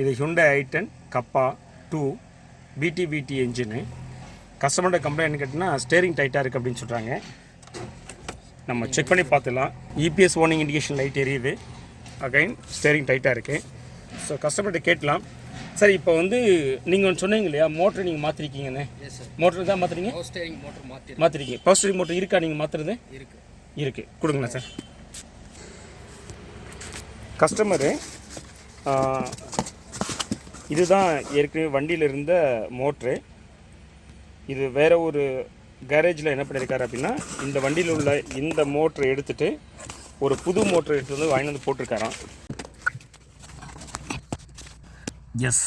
இது Hyundai i10 கப்பா 2 BT engine. கஸ்டமரோட complaint கேட்டிங்கன்னா ஸ்டேரிங் டைட்டாக இருக்குது அப்படின்னு சொல்கிறாங்க. நம்ம செக் பண்ணி பார்த்துலாம். EPS வார்னிங் இண்டிகேஷன் லைட் எரியுது. அகைன் ஸ்டேரிங் டைட்டாக இருக்குது. ஸோ கஸ்டமர்கிட்ட கேட்கலாம். சார் இப்போ வந்து நீங்கள் ஒன்று சொன்னீங்க இல்லையா, மோட்டர் நீங்கள் மாற்றிருக்கீங்கன்னு. மோட்டர் தான் மாற்றுறீங்க? மாற்றிருக்கீங்க. பவர் ஸ்டேரிங் மோட்டர் இருக்கா நீங்கள் மாற்றுறது? இருக்குது. கொடுங்களேன் சார். கஸ்டமரு இதுதான் ஏற்கனவே வண்டியில் இருந்த மோட்ரு. இது வேறு ஒரு கேரேஜில் என்ன பண்ணியிருக்காரு அப்படின்னா, இந்த வண்டியில் உள்ள இந்த மோட்டரை எடுத்துகிட்டு ஒரு புது மோட்டரை எடுத்து வந்து வாங்கி வந்து போட்டிருக்காராம். எஸ்,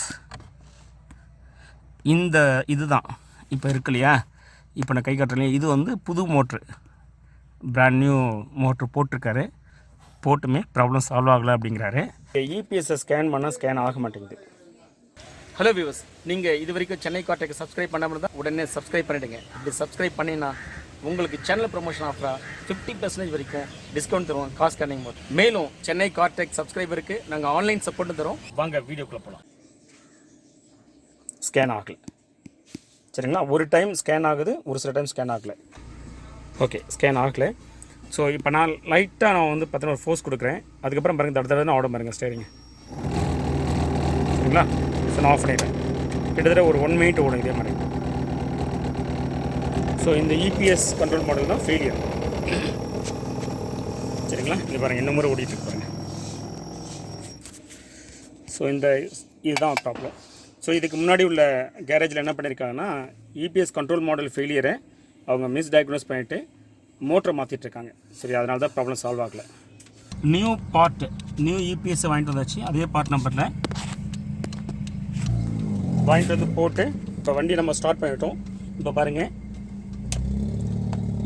இந்த இதுதான் இப்போ இருக்கு இல்லையா, இப்போ நான் கை காட்டுறேன். இது வந்து புது மோட்ரு, பிராண்ட் நியூ மோட்ரு போட்டிருக்காரு. போட்டுமே ப்ராப்ளம் சால்வ் ஆகலை அப்படிங்கிறாரு. EPSஐ ஸ்கேன் பண்ணால் ஸ்கேன் ஆக மாட்டேங்குது. ஹலோ வியூவர்ஸ், நீங்கள் இது வரைக்கும் சென்னை கார்டெக் சப்ஸ்கிரைப் பண்ணாமல் இருந்தால் உடனே சப்ஸ்கிரைப் பண்ணிவிடுங்க. இப்படி சப்ஸ்கிரைப் பண்ணினா உங்களுக்கு சேனல் ப்ரொமோஷன் ஆஃபராக 50% வரைக்கும் டிஸ்கவுண்ட் தருவோம் கார் ஸ்கேனிங் போது. மேலும் சென்னை கார்டெக் சப்ஸ்கிரைபருக்கு நாங்கள் ஆன்லைன் சப்போர்ட்டும் தரோம். வாங்க வீடியோக்குள்ளே போகலாம். ஸ்கேன் ஆகலை சரிங்களா? ஒரு டைம் ஸ்கேன் ஆகுது, ஒரு சில டைம் ஸ்கேன் ஆகலை. ஓகே, ஸ்கேன் ஆகலை. ஸோ இப்போ நான் லைட்டாக நான் வந்து பார்த்தீங்கன்னா ஒரு ஃபோர்ஸ் கொடுக்குறேன். அதுக்கப்புறம் பாருங்கள், தடவை நான் ஆட பாருங்கள் ஸ்டேரிங்க சரிங்களா? ஸோ நான் ஆஃப் பண்ணிடுறேன். கிட்டத்தட்ட ஒரு 1 மினிட் ஓடும் இதே மாதிரி. ஸோ இந்த EPS கண்ட்ரோல் மாடல் தான் ஃபெயிலியர் சரிங்களா? இது பாருங்கள், இன்னும் முறை ஓடிட்டு பாருங்கள். ஸோ இதுதான் ப்ராப்ளம். ஸோ இதுக்கு முன்னாடி உள்ள கேரேஜில் என்ன பண்ணியிருக்காங்கன்னா, EPS கண்ட்ரோல் மாடல் ஃபெயிலியரை அவங்க மிஸ்டயக்னோஸ் பண்ணிவிட்டு மோட்டரை மாற்றிட்டுருக்காங்க. சரி, அதனால தான் ப்ராப்ளம் சால்வ் ஆகலை. நியூ EPSஐ வாங்கிட்டு வந்தாச்சு. அதே பார்ட் நம்பரில் வாங்கிட்டு வந்து போட்டு இப்போ வண்டி நம்ம ஸ்டார்ட் பண்ணிட்டோம். இப்போ பாருங்கள்,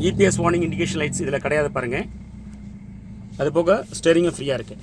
EPS வார்னிங் இண்டிகேஷன் லைட்ஸ் இதில் கிடையாது பாருங்கள். அது போக ஸ்டேரிங்கும் ஃப்ரீயாக இருக்குது.